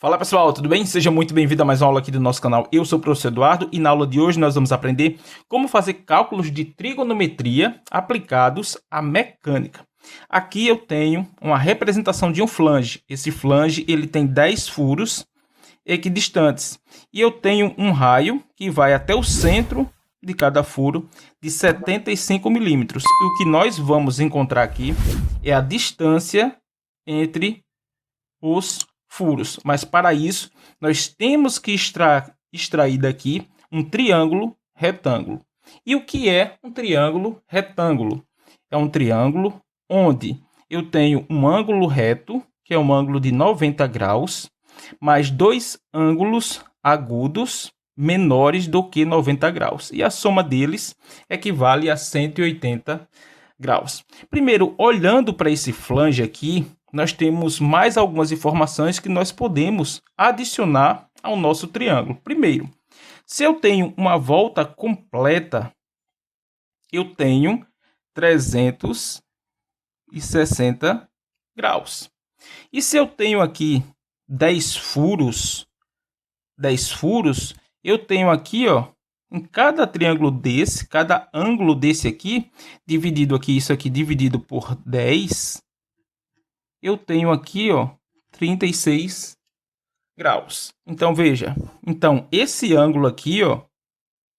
Fala pessoal, tudo bem? Seja muito bem-vindo a mais uma aula aqui do nosso canal. Eu sou o professor Eduardo e na aula de hoje nós vamos aprender como fazer cálculos de trigonometria aplicados à mecânica. Aqui eu tenho uma representação de um flange. Esse flange ele tem 10 furos equidistantes e eu tenho um raio que vai até o centro de cada furo de 75 milímetros. E o que nós vamos encontrar aqui é a distância entre os furos, mas para isso nós temos que extrair daqui um triângulo retângulo. E o que é um triângulo retângulo? É um triângulo onde eu tenho um ângulo reto, que é um ângulo de 90 graus, mais dois ângulos agudos menores do que 90 graus. E a soma deles equivale a 180 graus. Primeiro, olhando para esse flange aqui, nós temos mais algumas informações que nós podemos adicionar ao nosso triângulo. Primeiro, se eu tenho uma volta completa, eu tenho 360 graus. E se eu tenho aqui 10 furos, eu tenho aqui, ó, em cada triângulo desse, cada ângulo desse aqui, dividido aqui, isso aqui dividido por 10, eu tenho aqui, ó, 36 graus. Então, veja. Então, esse ângulo aqui, ó,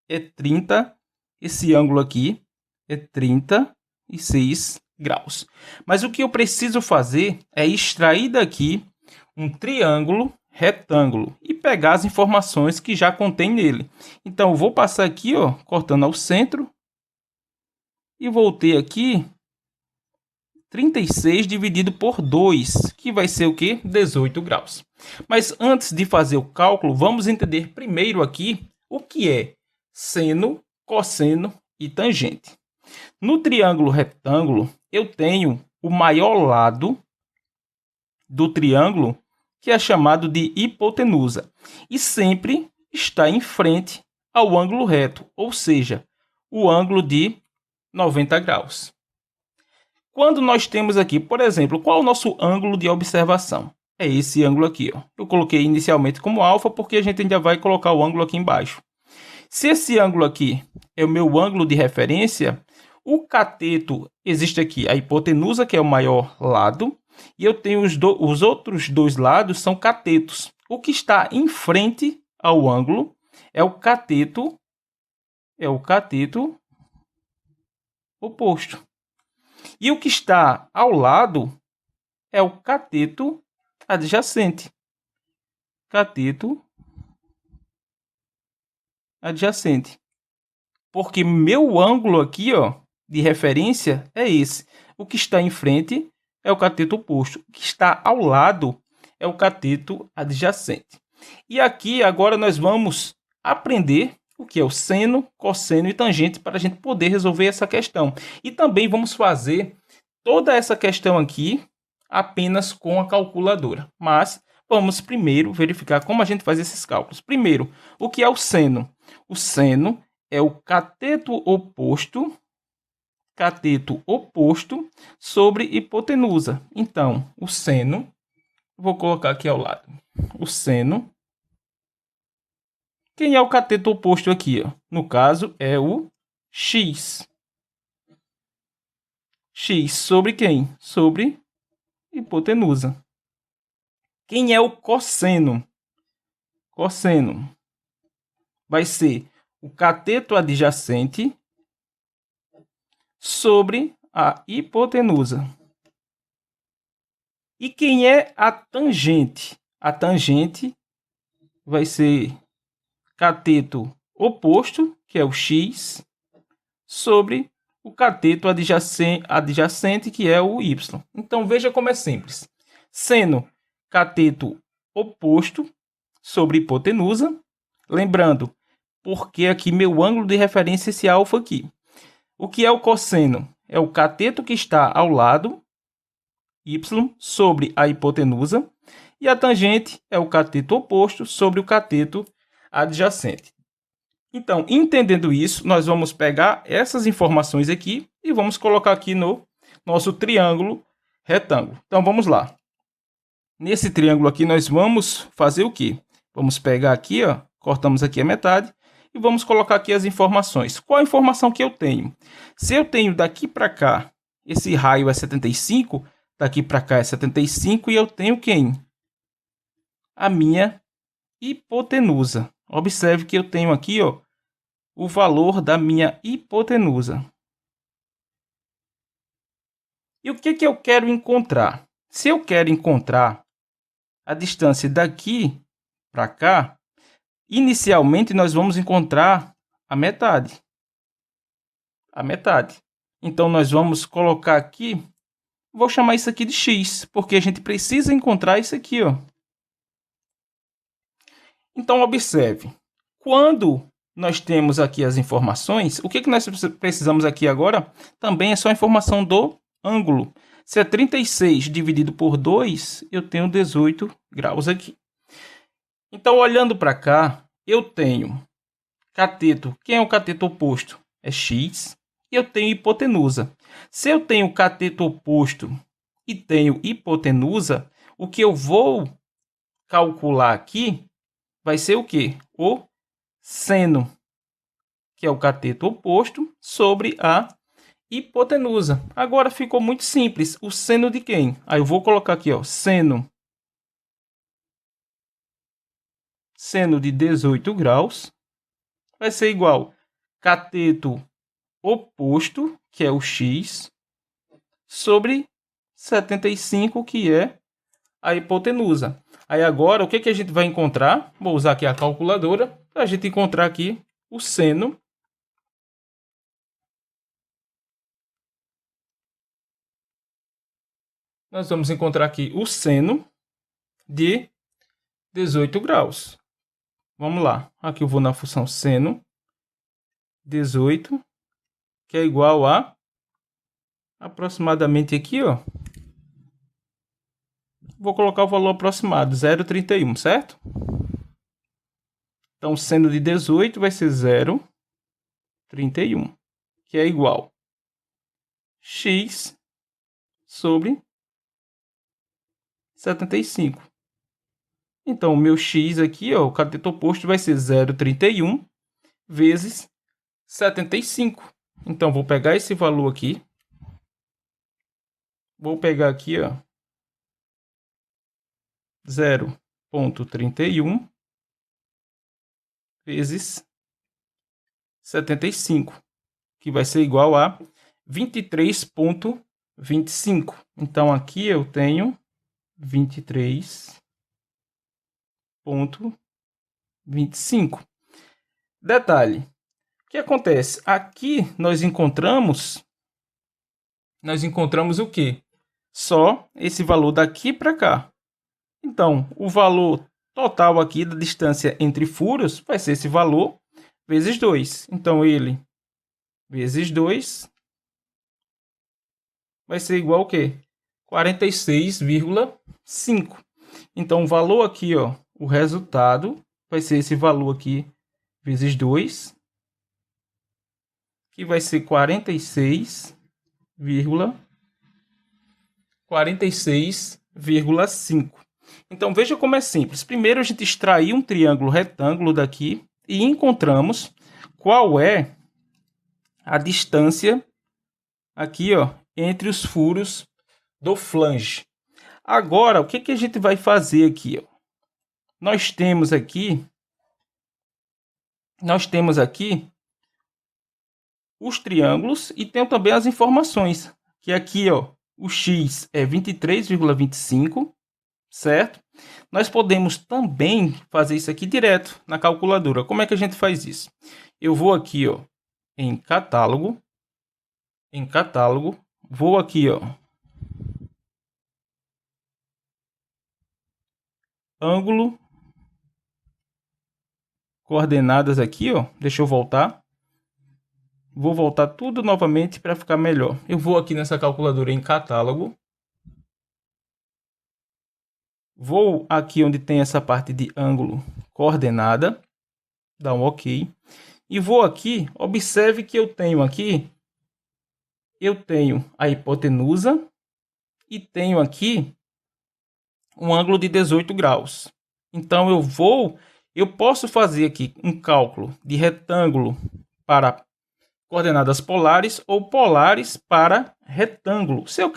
é 30. Esse ângulo aqui é 36 graus. Mas o que eu preciso fazer é extrair daqui um triângulo retângulo e pegar as informações que já contém nele. Então, eu vou passar aqui, ó, cortando ao centro. E vou ter aqui 36 dividido por 2, que vai ser o quê? 18 graus. Mas antes de fazer o cálculo, vamos entender primeiro aqui o que é seno, cosseno e tangente. No triângulo retângulo, eu tenho o maior lado do triângulo, que é chamado de hipotenusa, e sempre está em frente ao ângulo reto, ou seja, o ângulo de 90 graus. Quando nós temos aqui, por exemplo, qual é o nosso ângulo de observação? É esse ângulo aqui, ó. Eu coloquei inicialmente como alfa porque a gente ainda vai colocar o ângulo aqui embaixo. Se esse ângulo aqui é o meu ângulo de referência, o cateto existe aqui, a hipotenusa, que é o maior lado, e eu tenho os outros dois lados são catetos. O que está em frente ao ângulo é o cateto oposto. E o que está ao lado é o cateto adjacente. Cateto adjacente. Porque meu ângulo aqui, ó, de referência é esse. O que está em frente é o cateto oposto. O que está ao lado é o cateto adjacente. E aqui agora nós vamos aprender o que é o seno, cosseno e tangente para a gente poder resolver essa questão. E também vamos fazer toda essa questão aqui apenas com a calculadora. Mas vamos primeiro verificar como a gente faz esses cálculos. Primeiro, o que é o seno? O seno é o cateto oposto sobre hipotenusa. Então, o seno, vou colocar aqui ao lado. O seno. Quem é o cateto oposto aqui? Ó? No caso, é o x. X sobre quem? Sobre hipotenusa. Quem é o cosseno? Cosseno vai ser o cateto adjacente sobre a hipotenusa. E quem é a tangente? A tangente vai ser cateto oposto, que é o x, sobre o cateto adjacente, que é o y. Então, veja como é simples. Seno, cateto oposto sobre hipotenusa. Lembrando, porque aqui meu ângulo de referência é esse alfa aqui. O que é o cosseno? É o cateto que está ao lado, y, sobre a hipotenusa. E a tangente é o cateto oposto sobre o cateto adjacente. Então, entendendo isso, nós vamos pegar essas informações aqui e vamos colocar aqui no nosso triângulo retângulo. Então, vamos lá. Nesse triângulo aqui, nós vamos fazer o quê? Vamos pegar aqui, ó, cortamos aqui a metade e vamos colocar aqui as informações. Qual a informação que eu tenho? Se eu tenho daqui para cá, esse raio é 75, daqui para cá é 75 e eu tenho quem? A minha hipotenusa. Observe que eu tenho aqui, ó, o valor da minha hipotenusa. E o que que eu quero encontrar? Se eu quero encontrar a distância daqui para cá, inicialmente nós vamos encontrar a metade. A metade. Então nós vamos colocar aqui, vou chamar isso aqui de x, porque a gente precisa encontrar isso aqui, ó. Então observe, quando nós temos aqui as informações, o que que nós precisamos aqui agora? Também é só a informação do ângulo. Se é 36 dividido por 2, eu tenho 18 graus aqui. Então, olhando para cá, eu tenho cateto. Quem é o cateto oposto? É x. E eu tenho hipotenusa. Se eu tenho cateto oposto e tenho hipotenusa, o que eu vou calcular aqui vai ser o quê? O seno, que é o cateto oposto, sobre a hipotenusa. Agora ficou muito simples. O seno de quem? Aí eu vou colocar aqui, ó, seno de 18 graus vai ser igual cateto oposto, que é o x, sobre 75, que é a hipotenusa. Aí agora, o que que a gente vai encontrar? Vou usar aqui a calculadora para a gente encontrar aqui o seno nós vamos encontrar aqui o seno de 18 graus. Vamos lá. Aqui eu vou na função seno 18, que é igual a aproximadamente aqui, ó. Vou colocar o valor aproximado, 0,31, certo? Então, seno de 18 vai ser 0,31, que é igual x sobre 75. Então, o meu x aqui, ó, o cateto oposto vai ser 0,31 vezes 75. Então, vou pegar esse valor aqui. Vou pegar aqui, ó, 0,31 vezes 75, que vai ser igual a 23,25. Então, aqui eu tenho 23,25. Detalhe, o que acontece? Aqui nós encontramos o quê? Só esse valor daqui para cá. Então, o valor total aqui da distância entre furos vai ser esse valor vezes 2. Então, ele vezes 2 vai ser igual ao quê? 46,5. Então, o valor aqui, ó, o resultado vai ser esse valor aqui vezes 2, que vai ser 46,5. Então, veja como é simples. Primeiro, a gente extraiu um triângulo retângulo daqui e encontramos qual é a distância aqui, ó, entre os furos do flange. Agora, o que que a gente vai fazer aqui, ó? Nós temos aqui os triângulos e tem também as informações, que aqui, ó, o x é 23,25, certo? Nós podemos também fazer isso aqui direto na calculadora. Como é que a gente faz isso? Eu vou aqui, ó, em catálogo, vou aqui, ó, ângulo, coordenadas aqui, ó, deixa eu voltar. Vou voltar tudo novamente para ficar melhor. Eu vou aqui nessa calculadora em catálogo. Vou aqui onde tem essa parte de ângulo coordenada. Dá um OK. E vou aqui, observe que eu tenho aqui, a hipotenusa e tenho aqui um ângulo de 18 graus. Então eu posso fazer aqui um cálculo de retângulo para coordenadas polares ou polares para retângulo. Se eu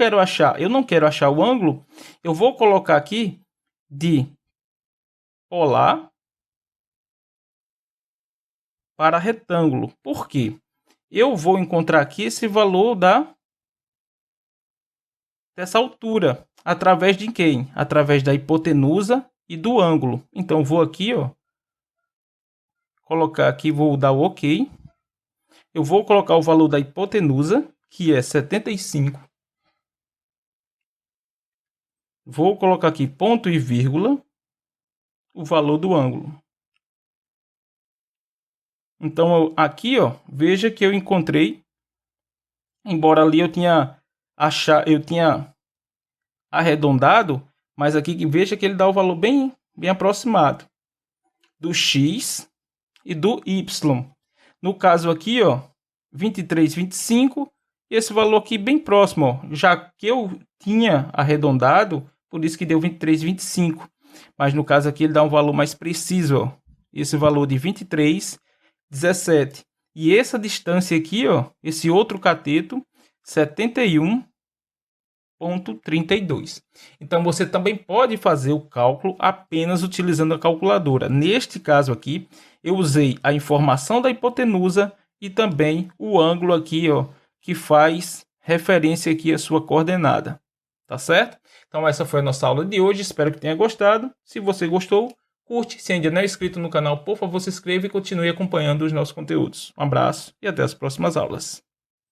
não quero achar o ângulo, eu vou colocar aqui de polar para retângulo. Por quê? Eu vou encontrar aqui esse valor dessa altura. Através de quem? Através da hipotenusa e do ângulo. Então, vou aqui, colocar aqui, vou dar o OK. Eu vou colocar o valor da hipotenusa, que é 75. Vou colocar aqui ponto e vírgula, o valor do ângulo. Então, aqui, veja que eu encontrei, embora ali eu tinha arredondado, mas aqui veja que ele dá o valor bem aproximado do X e do Y. No caso aqui, 23,25, e esse valor aqui bem próximo, já que eu tinha arredondado, por isso que deu 23,25. Mas no caso aqui ele dá um valor mais preciso, esse valor de 23,17. E essa distância aqui, esse outro cateto, 71,32. Então você também pode fazer o cálculo apenas utilizando a calculadora. Neste caso aqui, eu usei a informação da hipotenusa e também o ângulo aqui, que faz referência aqui à sua coordenada. Tá certo? Então essa foi a nossa aula de hoje. Espero que tenha gostado. Se você gostou, curte. Se ainda não é inscrito no canal, por favor, se inscreva e continue acompanhando os nossos conteúdos. Um abraço e até as próximas aulas.